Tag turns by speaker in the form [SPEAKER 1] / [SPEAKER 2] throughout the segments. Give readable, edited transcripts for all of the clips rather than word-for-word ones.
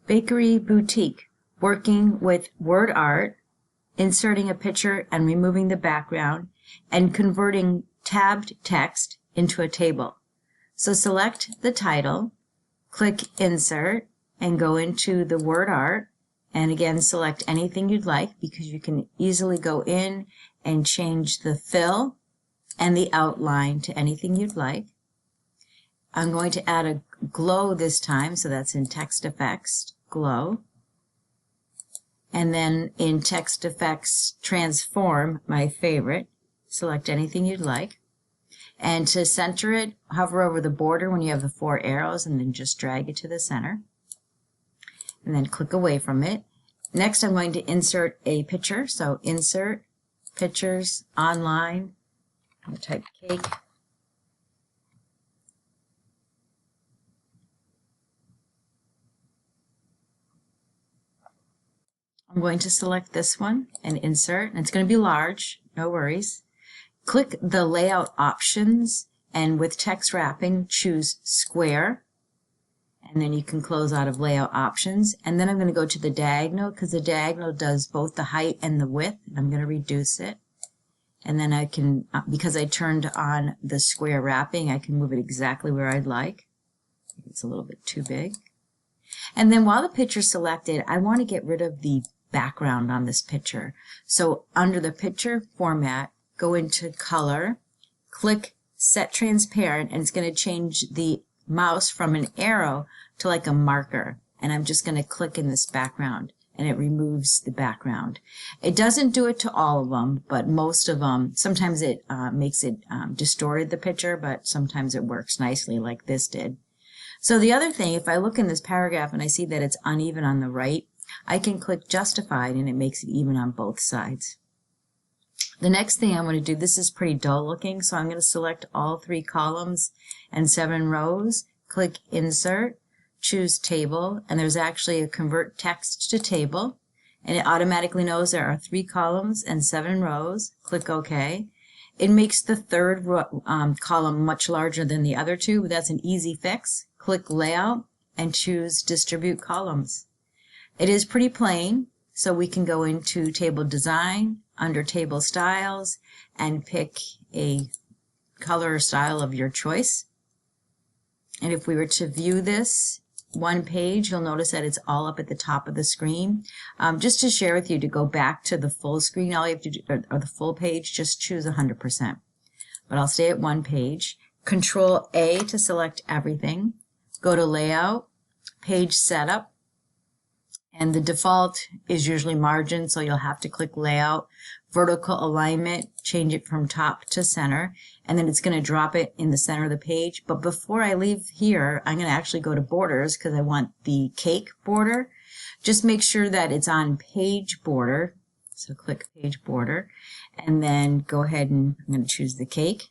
[SPEAKER 1] Bakery Boutique, working with word art, inserting a picture and removing the background, and converting tabbed text into a table. So select the title, click Insert, and go into the word art, and again select anything you'd like because you can easily go in and change the fill and the outline to anything you'd like. I'm going to add a glow this time, so that's in Text Effects, Glow. And then in Text Effects, Transform, my favorite. Select anything you'd like. And to center it, hover over the border when you have the 4 arrows and then just drag it to the center. And then click away from it. Next, I'm going to insert a picture. So Insert, Pictures, Online. I'm going to type cake. I'm going to select this one and insert, and it's going to be large, no worries. Click the layout options, and with text wrapping, choose square, and then you can close out of layout options. And then I'm going to go to the diagonal because the diagonal does both the height and the width. I'm going to reduce it, and then I can, because I turned on the square wrapping, I can move it exactly where I'd like. It's a little bit too big. And then while the picture's selected, I want to get rid of the background on this picture. So under the picture format, go into color, click set transparent, and it's going to change the mouse from an arrow to like a marker. And I'm just going to click in this background and it removes the background. It doesn't do it to all of them, but most of them, sometimes it makes it distorted the picture, but sometimes it works nicely like this did. So the other thing, if I look in this paragraph and I see that it's uneven on the right, I can click Justified and it makes it even on both sides. The next thing I'm going to do, this is pretty dull looking, so I'm going to select all 3 columns and 7 rows, click Insert, choose Table, and there's actually a Convert Text to Table, and it automatically knows there are 3 columns and 7 rows. Click OK. It makes the 3rd column much larger than the other 2, but that's an easy fix. Click Layout and choose Distribute Columns. It is pretty plain, so we can go into Table Design, under Table Styles, and pick a color or style of your choice. And if we were to view this one page, you'll notice that it's all up at the top of the screen. Just to share with you, to go back to the full screen, all you have to do, or the full page, just choose 100%. But I'll stay at 1 page. Control A to select everything. Go to Layout, Page Setup, and the default is usually margin, so you'll have to click Layout, Vertical Alignment, change it from top to center, and then it's going to drop it in the center of the page. But before I leave here, I'm going to actually go to Borders because I want the cake border. Just make sure that it's on Page Border, so click Page Border, and then go ahead and I'm going to choose the cake.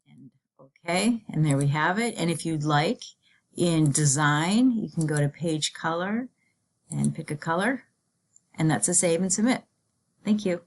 [SPEAKER 1] And OK, and there we have it. And if you'd like, in Design, you can go to Page Color and pick a color, and that's a Save and Submit. Thank you.